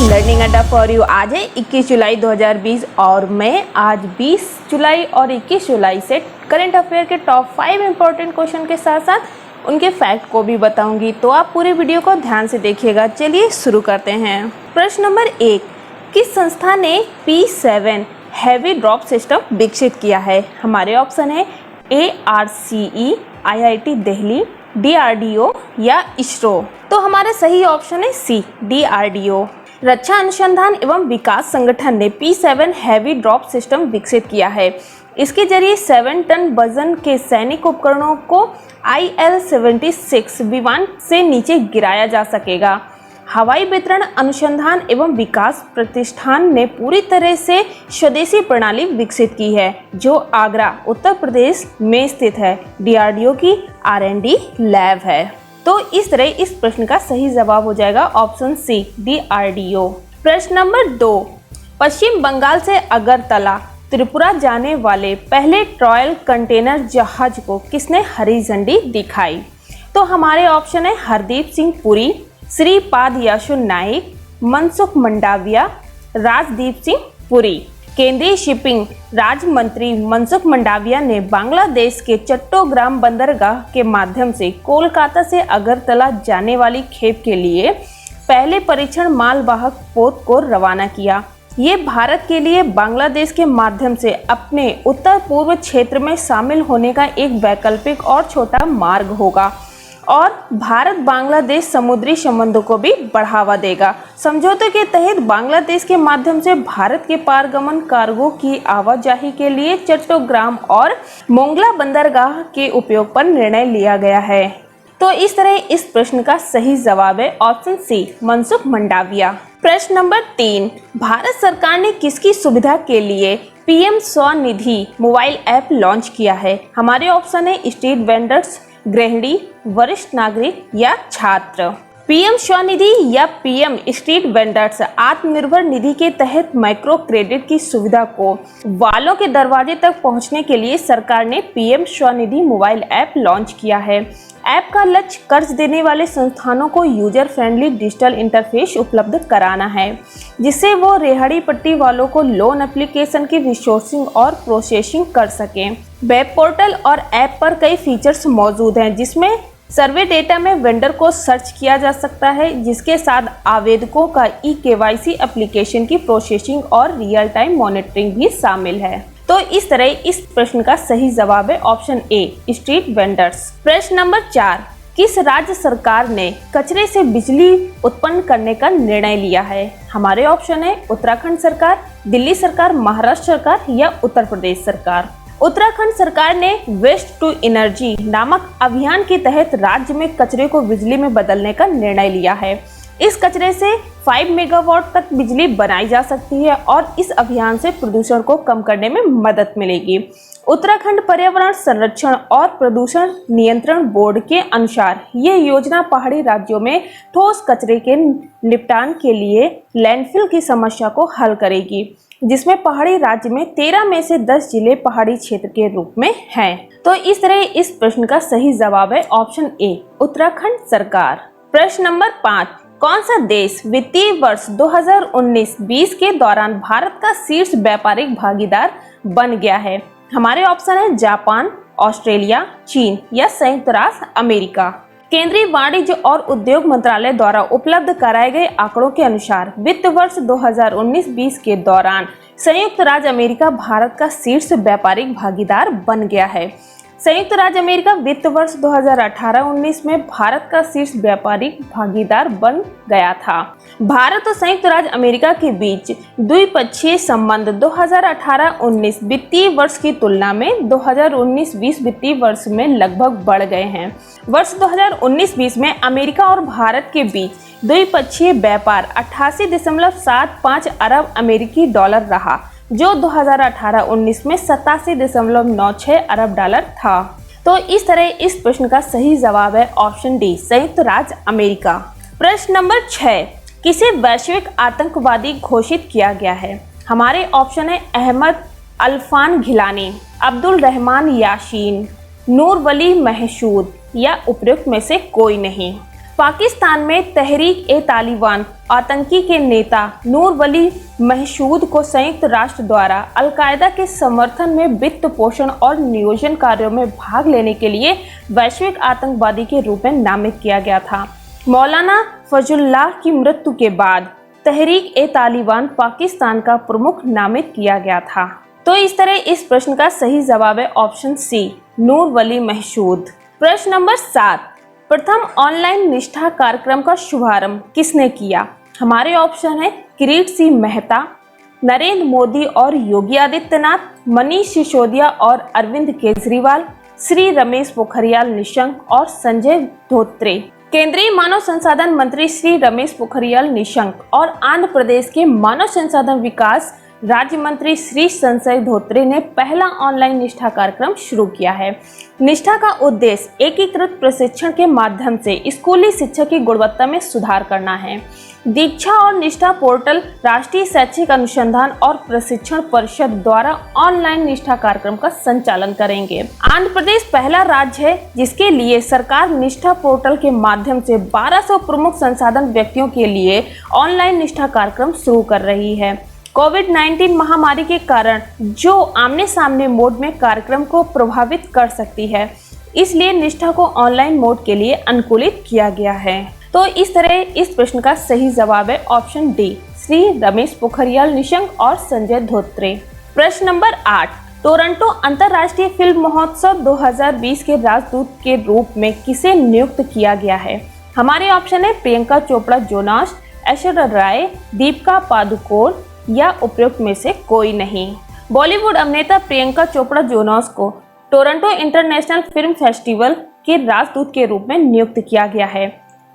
Learning अड्डा for you. आज है 21 जुलाई 2020 और मैं आज 20 जुलाई और 21 जुलाई से करंट अफेयर के टॉप 5 इंपॉर्टेंट क्वेश्चन के साथ साथ उनके फैक्ट को भी बताऊंगी, तो आप पूरी वीडियो को ध्यान से देखिएगा। चलिए शुरू करते हैं। प्रश्न नंबर 1, किस संस्था ने P7 हैवी ड्रॉप सिस्टम विकसित किया है? हमारे ऑप्शन है ARCE, IIT दिल्ली, DRDO या इसरो। तो हमारा सही ऑप्शन है सी, DRDO। रक्षा अनुसंधान एवं विकास संगठन ने P7 हैवी ड्रॉप सिस्टम विकसित किया है। इसके जरिए 7 टन वजन के सैनिक उपकरणों को IL-76 विमान से नीचे गिराया जा सकेगा। हवाई वितरण अनुसंधान एवं विकास प्रतिष्ठान ने पूरी तरह से स्वदेशी प्रणाली विकसित की है, जो आगरा, उत्तर प्रदेश में स्थित है। DRDO की R&D लैब है। तो इस तरह इस प्रश्न का सही जवाब हो जाएगा ऑप्शन सी, DRDO। प्रश्न नंबर 2, पश्चिम बंगाल से अगरतला त्रिपुरा जाने वाले पहले ट्रॉयल कंटेनर जहाज को किसने हरी झंडी दिखाई? तो हमारे ऑप्शन है हरदीप सिंह पुरी, श्रीपाद यशो नाइक, मनसुख मंडाविया, राजदीप सिंह पुरी। केंद्रीय शिपिंग राज्य मंत्री मनसुख मंडाविया ने बांग्लादेश के चट्टोग्राम बंदरगाह के माध्यम से कोलकाता से अगरतला जाने वाली खेप के लिए पहले परीक्षण मालवाहक पोत को रवाना किया। ये भारत के लिए बांग्लादेश के माध्यम से अपने उत्तर पूर्व क्षेत्र में शामिल होने का एक वैकल्पिक और छोटा मार्ग होगा और भारत बांग्लादेश समुद्री संबंधों को भी बढ़ावा देगा। समझौते के तहत बांग्लादेश के माध्यम से भारत के पारगमन कार्गो की आवाजाही के लिए चट्टोग्राम और मोंगला बंदरगाह के उपयोग पर निर्णय लिया गया है। तो इस तरह इस प्रश्न का सही जवाब है ऑप्शन सी, मनसुख मंडाविया। प्रश्न नंबर 3, भारत सरकार ने किसकी सुविधा के लिए PM Svanidhi mobile app launch किया है? हमारे ऑप्शन है स्ट्रीट वेंडर्स, गृहिणी, वरिष्ठ नागरिक या छात्र। PM स्वनिधि या PM street vendors Atmanirbhar Nidhi के तहत माइक्रो क्रेडिट की सुविधा को वालों के दरवाजे तक पहुंचने के लिए सरकार ने PM Svanidhi mobile app launch किया है। ऐप का लक्ष्य कर्ज देने वाले संस्थानों को यूजर फ्रेंडली डिजिटल इंटरफेस उपलब्ध कराना है, जिससे वो रेहड़ी पट्टी वालों को लोन एप्लीकेशन की रिसोर्सिंग और प्रोसेसिंग कर सकें। वेब पोर्टल और ऐप पर कई फीचर्स मौजूद हैं, जिसमें सर्वे डेटा में वेंडर को सर्च किया जा सकता है, जिसके साथ आवेदकों का eKYC एप्लीकेशन की प्रोसेसिंग और रियल टाइम मॉनिटरिंग भी शामिल है। तो इस तरह इस प्रश्न का सही जवाब है ऑप्शन ए, स्ट्रीट वेंडर्स। प्रश्न नंबर 4, किस राज्य सरकार ने कचरे से बिजली उत्पन्न करने का निर्णय लिया है? हमारे ऑप्शन है उत्तराखंड सरकार, दिल्ली सरकार, महाराष्ट्र सरकार या उत्तर प्रदेश सरकार। उत्तराखंड सरकार ने वेस्ट टू एनर्जी नामक अभियान के तहत राज्य में कचरे को बिजली में बदलने का निर्णय लिया है। इस कचरे से 5 मेगावाट तक बिजली बनाई जा सकती है और इस अभियान से प्रदूषण को कम करने में मदद मिलेगी। उत्तराखंड पर्यावरण संरक्षण और प्रदूषण नियंत्रण बोर्ड के अनुसार ये योजना पहाड़ी राज्यों में ठोस कचरे के निपटान के लिए लैंडफिल की समस्या को हल करेगी, जिसमें पहाड़ी राज्य में 13 में से 10 जिले पहाड़ी क्षेत्र के रूप में हैं। तो इस तरह इस प्रश्न का सही जवाब है ऑप्शन ए, उत्तराखंड सरकार। प्रश्न नंबर 5, कौन सा देश वित्तीय वर्ष 2019-20 के दौरान भारत का शीर्ष व्यापारिक भागीदार बन गया है? हमारे ऑप्शन है जापान, ऑस्ट्रेलिया, चीन या संयुक्त राष्ट्र अमेरिका। केंद्रीय वाणिज्य और उद्योग मंत्रालय द्वारा उपलब्ध कराए गए आंकड़ों के अनुसार वित्त वर्ष 2019-20 के दौरान संयुक्त राज्य अमेरिका भारत का शीर्ष व्यापारिक भागीदार बन गया है। संयुक्त राज्य अमेरिका वित्त वर्ष 2018-19 में भारत का शीर्ष व्यापारिक भागीदार बन गया था। भारत और संयुक्त राज्य अमेरिका के बीच द्विपक्षीय संबंध 2018-19 वित्तीय वर्ष की तुलना में 2019-20 वित्तीय वर्ष में लगभग बढ़ गए हैं। वर्ष 2019-20 में अमेरिका और भारत के बीच द्विपक्षीय व्यापार 88.75 अरब अमेरिकी डॉलर रहा, जो 2018-19 में 87.96 अरब डॉलर था। तो इस तरह इस प्रश्न का सही जवाब है ऑप्शन डी, संयुक्त राज्य अमेरिका। प्रश्न नंबर 6, किसे वैश्विक आतंकवादी घोषित किया गया है? हमारे ऑप्शन है अहमद अल्फान घिलानी, अब्दुल रहमान यासीन, नूर वली महसूद या उपयुक्त में से कोई नहीं। पाकिस्तान में तहरीक-ए-तालिबान आतंकी के नेता नूर वली महशूद को संयुक्त राष्ट्र द्वारा अल-कायदा के समर्थन में वित्त पोषण और नियोजन कार्यों में भाग लेने के लिए वैश्विक आतंकवादी के रूप में नामित किया गया था। मौलाना फजलुल्लाह की मृत्यु के बाद तहरीक-ए-तालिबान पाकिस्तान का प्रमुख नामित किया गया था। तो इस तरह इस प्रश्न का सही जवाब है ऑप्शन सी, नूर वली महशूद। प्रश्न नंबर 7, प्रथम ऑनलाइन निष्ठा कार्यक्रम का शुभारंभ किसने किया? हमारे ऑप्शन है किरीट सिंह मेहता, नरेंद्र मोदी और योगी आदित्यनाथ, मनीष सिसोदिया और अरविंद केजरीवाल, श्री रमेश पोखरियाल निशंक और संजय धोत्रे। केंद्रीय मानव संसाधन मंत्री श्री रमेश पोखरियाल निशंक और आंध्र प्रदेश के मानव संसाधन विकास राज्य मंत्री श्री संजय धोत्रे ने पहला ऑनलाइन निष्ठा कार्यक्रम शुरू किया है। निष्ठा का उद्देश्य एकीकृत प्रशिक्षण के माध्यम से स्कूली शिक्षा की गुणवत्ता में सुधार करना है। दीक्षा और निष्ठा पोर्टल राष्ट्रीय शैक्षिक अनुसंधान और प्रशिक्षण परिषद द्वारा ऑनलाइन निष्ठा कार्यक्रम का संचालन करेंगे। आंध्र प्रदेश पहला राज्य है जिसके लिए सरकार निष्ठा पोर्टल के माध्यम से 1200 प्रमुख संसाधन व्यक्तियों के लिए ऑनलाइन निष्ठा कार्यक्रम शुरू कर रही है। कोविड-19 महामारी के कारण जो आमने सामने मोड में कार्यक्रम को प्रभावित कर सकती है, इसलिए निष्ठा को ऑनलाइन मोड के लिए अनुकूलित किया गया है। तो इस तरह इस प्रश्न का सही जवाब है ऑप्शन डी, श्री रमेश पोखरियाल निशंक और संजय धोत्रे। प्रश्न नंबर 8, टोरंटो अंतर्राष्ट्रीय फिल्म महोत्सव 2020 के राजदूत के रूप में किसे नियुक्त किया गया है? हमारे ऑप्शन है प्रियंका चोपड़ा जोनास, ऐश्वर्या राय, दीपिका पादुकोण या उपयुक्त में से कोई नहीं। बॉलीवुड अभिनेता प्रियंका चोपड़ा जोनास को टोरंटो इंटरनेशनल फिल्म फेस्टिवल के राजदूत के रूप में नियुक्त किया गया है।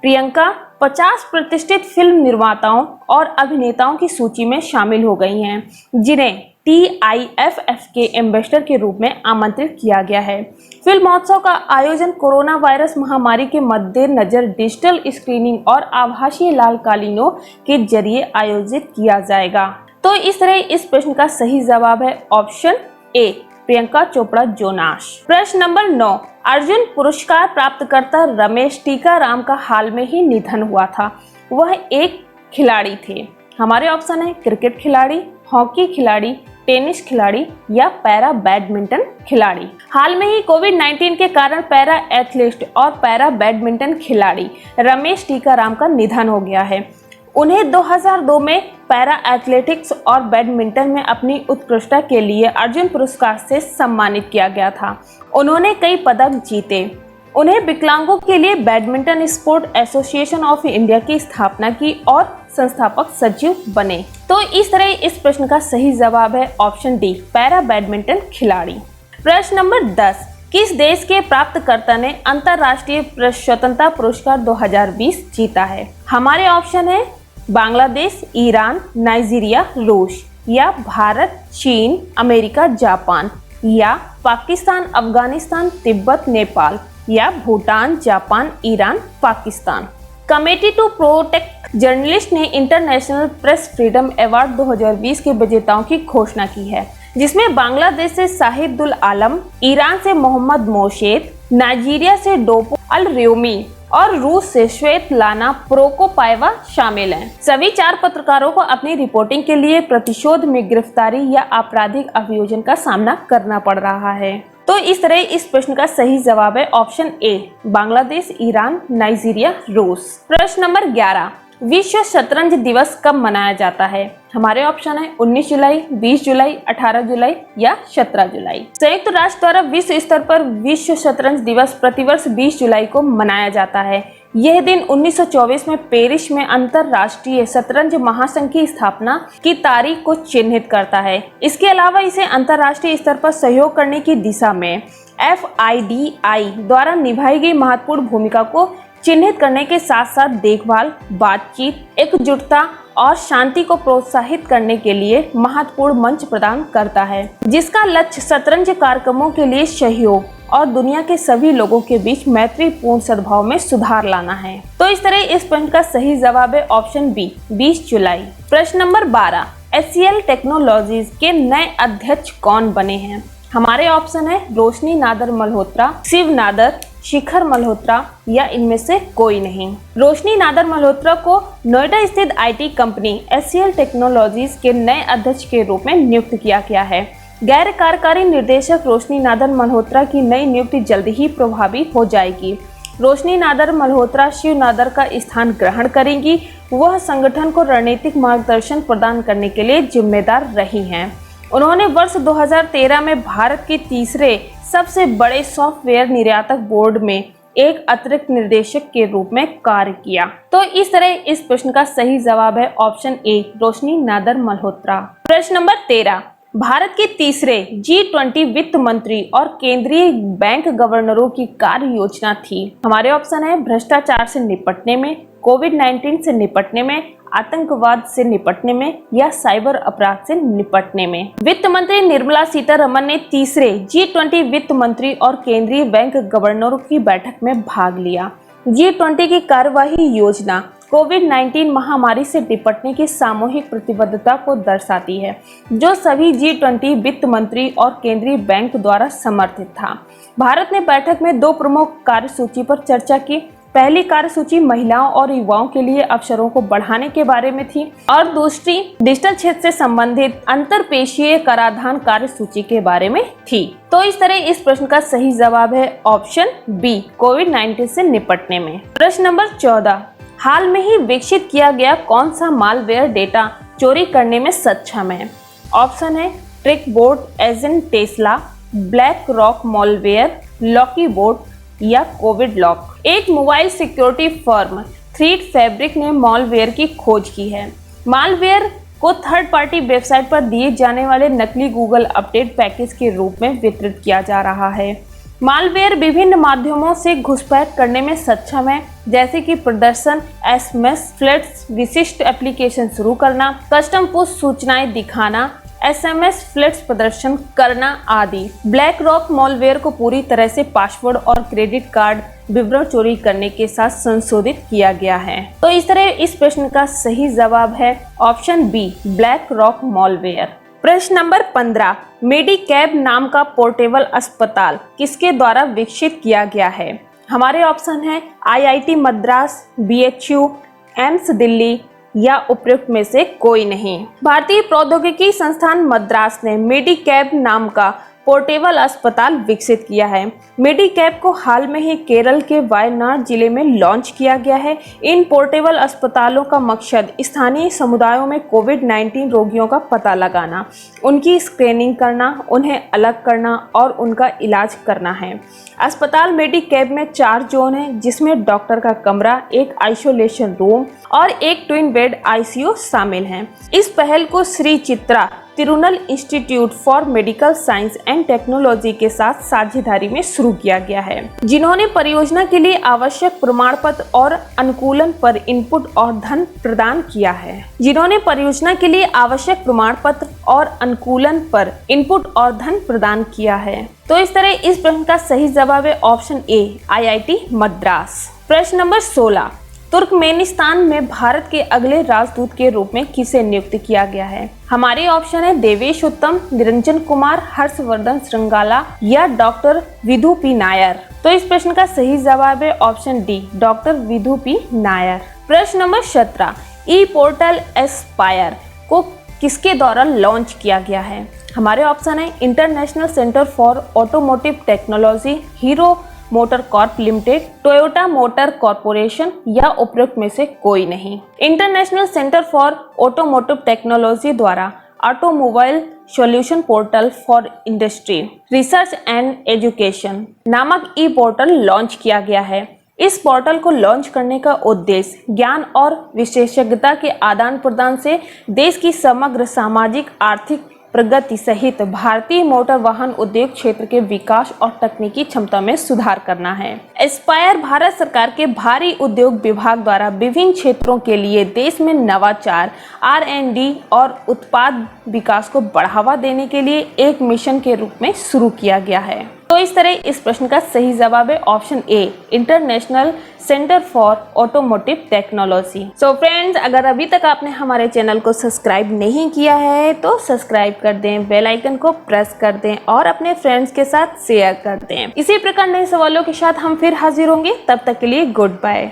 प्रियंका 50 प्रतिष्ठित फिल्म निर्माताओं और अभिनेताओं की सूची में शामिल हो गई हैं, जिन्हें TIFF के एम्बेसडर के रूप में आमंत्रित किया गया है। फिल्म महोत्सव का आयोजन कोरोना वायरस महामारी के मद्देनजर डिजिटल स्क्रीनिंग और आभासीय लाल कालीनों के जरिए आयोजित किया जाएगा। तो इस तरह इस प्रश्न का सही जवाब है option A, Priyanka Chopra Jonas. प्रश्न नंबर 9, अर्जुन पुरस्कार प्राप्तकर्ता रमेश टीकाराम का हाल में ही निधन हुआ था। वह एक खिलाड़ी थे। हमारे ऑप्शन है क्रिकेट खिलाड़ी, हॉकी खिलाड़ी, टेनिस खिलाड़ी या पैरा बैडमिंटन खिलाड़ी। हाल में ही कोविड-19 के कारण पैरा एथलीट और पैरा बैडमिंटन खिलाड़ी रमेश टीकाराम का निधन हो गया है। उन्हें 2002 में पैरा एथलेटिक्स और बैडमिंटन में अपनी उत्कृष्टता के लिए अर्जुन पुरस्कार से सम्मानित किया गया था। उन्होंने कई पदक जीते। उन्हें विकलांगों के लिए badminton sport association of India की स्थापना की और संस्थापक सचिव बने। तो इस तरह इस प्रश्न का सही जवाब है ऑप्शन डी, पैरा बैडमिंटन खिलाड़ी। प्रश्न नंबर 10, किस देश के प्राप्तकर्ता ने अंतर्राष्ट्रीय स्वतंत्रता पुरस्कार 2020 जीता है? हमारे ऑप्शन है बांग्लादेश, ईरान, नाइजीरिया, रूस या भारत, चीन, अमेरिका, जापान या पाकिस्तान, अफगानिस्तान, तिब्बत, नेपाल या Bhutan, Japan, Iran, Pakistan. Committee to protect journalist ने इंटरनेशनल प्रेस फ्रीडम अवार्ड 2020 के विजेताओं की घोषणा की है, जिसमें बांग्लादेश से शाहिदुल आलम, ईरान से मोहम्मद मोशेद, नाइजीरिया से डोपो अल रियोमी और रूस से श्वेतलाना प्रोकोपायवा शामिल हैं। सभी 4 पत्रकारों को अपनी रिपोर्टिंग के लिए प्रतिशोध में गिरफ्तारी या आपराधिक अभियोजन का सामना करना पड़ रहा है। तो इस तरह इस प्रश्न का सही जवाब है option A, Bangladesh, Iran, Nigeria, रूस। प्रश्न नंबर 11, विश्व शतरंज दिवस कब मनाया जाता है? हमारे ऑप्शन है 19 जुलाई, 20 जुलाई, 18 जुलाई या 17 जुलाई। संयुक्त राष्ट्र द्वारा विश्व स्तर पर विश्व शतरंज दिवस प्रतिवर्ष 20 जुलाई को मनाया जाता है। यह दिन 1924 में पेरिस में अंतरराष्ट्रीय शतरंज महासंघ की स्थापना की तारीख को चिन्हित करता है। इसके अलावा इसे अंतरराष्ट्रीय स्तर पर सहयोग करने की दिशा में FIDI द्वारा निभाई गई महत्वपूर्ण भूमिका को चिन्हित करने के साथ साथ देखभाल, बातचीत, एकजुटता और शांति को प्रोत्साहित करने के लिए महत्वपूर्ण मंच प्रदान करता है, जिसका लक्ष्य शतरंज कार्यक्रमों के लिए सहयोग और दुनिया के सभी लोगों के बीच मैत्रीपूर्ण सद्भाव में सुधार लाना है। तो इस तरह इस प्रश्न का सही जवाब है ऑप्शन बी, 20 जुलाई। प्रश्न नंबर 12, HCL टेक्नोलॉजीज के नए अध्यक्ष कौन बने हैं? हमारे ऑप्शन है रोशनी नादर मल्होत्रा, शिव नादर, शिखर मल्होत्रा या इनमें से कोई नहीं। रोशनी नादर मल्होत्रा को नोएडा स्थित आईटी कंपनी HCL टेक्नोलॉजीज के नए अध्यक्ष के रूप में नियुक्त किया गया है। गैर कार्यकारी निर्देशक रोशनी नादर मल्होत्रा की नई नियुक्ति जल्द ही प्रभावी हो जाएगी। रोशनी नादर मल्होत्रा शिव नादर का स्थान ग्रहण करेंगी। वह संगठन को रणनीतिक मार्गदर्शन प्रदान करने के लिए जिम्मेदार रही हैं। उन्होंने वर्ष 2013 में भारत के तीसरे सबसे बड़े सॉफ्टवेयर निर्यातक बोर्ड में एक अतिरिक्त निर्देशक के रूप में कार्य किया। तो इस तरह इस प्रश्न का सही जवाब है ऑप्शन ए, रोशनी नादर मल्होत्रा। प्रश्न नंबर 13, भारत के तीसरे G20 वित्त मंत्री और केंद्रीय बैंक गवर्नरों की कार्य योजना थी। हमारे ऑप्शन है भ्रष्टाचार से निपटने में, कोविड-19 से निपटने में, आतंकवाद से निपटने में या साइबर अपराध से निपटने में। वित्त मंत्री निर्मला सीतारमण ने तीसरे G20 वित्त मंत्री और केंद्रीय बैंक गवर्नरों की बैठक में भाग लिया। G20 की कार्यवाही योजना कोविड-19 महामारी से निपटने की सामूहिक प्रतिबद्धता को दर्शाती है, जो सभी G20 वित्त मंत्री और केंद्रीय बैंक द्वारा समर्थित था। भारत ने बैठक में दो प्रमुख कार्यसूची पर चर्चा की। पहली कार्यसूची महिलाओं और युवाओं के लिए अवसरों को बढ़ाने के बारे में थी और दूसरी डिजिटल क्षेत्र से संबंधित अंतरपेशीय कराधान कार्यसूची के बारे में थी। तो इस तरह इस प्रश्न का सही जवाब है ऑप्शन बी, कोविड-19 से निपटने में। प्रश्न नंबर 14, हाल में ही विकसित किया गया कौन सा मालवेयर डेटा चोरी करने में सक्षम है? ऑप्शन है TrickBot agent Tesla, black rock malware, Locky bot या कोविड लॉक। एक mobile security firm threat fabric ने मालवेयर की खोज की है। मालवेयर को थर्ड पार्टी वेबसाइट पर दिए जाने वाले नकली गूगल अपडेट पैकेज के रूप में वितरित किया जा रहा है। मालवेयर विभिन्न माध्यमों से घुसपैठ करने में सक्षम है, जैसे कि प्रदर्शन, SMS फ्लड्स, विशिष्ट एप्लीकेशन शुरू करना, कस्टम पुश सूचनाएं दिखाना, SMS फ्लड्स प्रदर्शन करना आदि। ब्लैक रॉक मालवेयर को पूरी तरह से पासवर्ड और क्रेडिट कार्ड विवरण चोरी करने के साथ संशोधित किया गया है। तो इस तरह इस प्रश्न का सही जवाब है option B, black rock malware. प्रश्न नंबर 15, मेडिकैब नाम का पोर्टेबल अस्पताल किसके द्वारा विकसित किया गया है? हमारे ऑप्शन है IIT Madras, BHU, AIIMS Delhi या उपयुक्त में से कोई नहीं। भारतीय प्रौद्योगिकी संस्थान मद्रास ने मेडिकैब नाम का पोर्टेबल अस्पताल विकसित किया है। मेडिकैब को हाल में ही केरल के वायनाड जिले में लॉन्च किया गया है। इन पोर्टेबल अस्पतालों का मकसद स्थानीय समुदायों में कोविड-19 रोगियों का पता लगाना, उनकी स्क्रीनिंग करना, उन्हें अलग करना और उनका इलाज करना है। अस्पताल मेडिकैब में 4 जोन है, जिसमें डॉक्टर का कमरा, एक आइसोलेशन रूम और एक ट्विन बेड ICU शामिल हैं। इस पहल को Shri Chitra Tirunal institute for medical science and technology के साथ साझेदारी में शुरू किया गया है, जिन्होंने परियोजना के लिए आवश्यक प्रमाण पत्र और अनुकूलन पर इनपुट और धन प्रदान किया है। तो इस तरह इस प्रश्न का सही जवाब है ऑप्शन ए, IIT मद्रास। प्रश्न नंबर 16, तुर्कमेनिस्तान में भारत के अगले राजदूत के रूप में किसे नियुक्त किया गया है? हमारे ऑप्शन है देवेश उत्तम, निरंजन कुमार, हर्षवर्धन श्रृंगाला या डॉक्टर विधु पी नायर। तो इस प्रश्न का सही जवाब है option D, doctor Vidhu P Nair. प्रश्न नंबर 17, ई पोर्टल एस्पायर को किसके द्वारा लॉन्च किया गया है? हमारे ऑप्शन है international centre for automotive technology, Hero motor corp limited, Toyota motor corporation या उपयुक्त में से कोई नहीं। International centre for automotive technology द्वारा automobile solution portal for industry research and education नामक ई पोर्टल लॉन्च किया गया है। इस पोर्टल को लॉन्च करने का उद्देश्य ज्ञान और विशेषज्ञता के आदान प्रदान से देश की समग्र सामाजिक आर्थिक प्रगति सहित भारतीय मोटर वाहन उद्योग क्षेत्र के विकास और तकनीकी क्षमता में सुधार करना है। एस्पायर भारत सरकार के भारी उद्योग विभाग द्वारा विभिन्न क्षेत्रों के लिए देश में नवाचार, R&D और उत्पाद विकास को बढ़ावा देने के लिए एक मिशन के रूप में शुरू किया गया है। तो इस तरह इस प्रश्न का सही जवाब है option A, international centre for automotive technology. So friends, अगर अभी तक आपने हमारे चैनल को सब्सक्राइब नहीं किया है तो सब्सक्राइब कर दें, बेल आइकन को प्रेस कर दें और अपने फ्रेंड्स के साथ शेयर कर दें। इसी प्रकार नए सवालों के साथ हम फिर हाजिर होंगे, तब तक के लिए गुड बाय।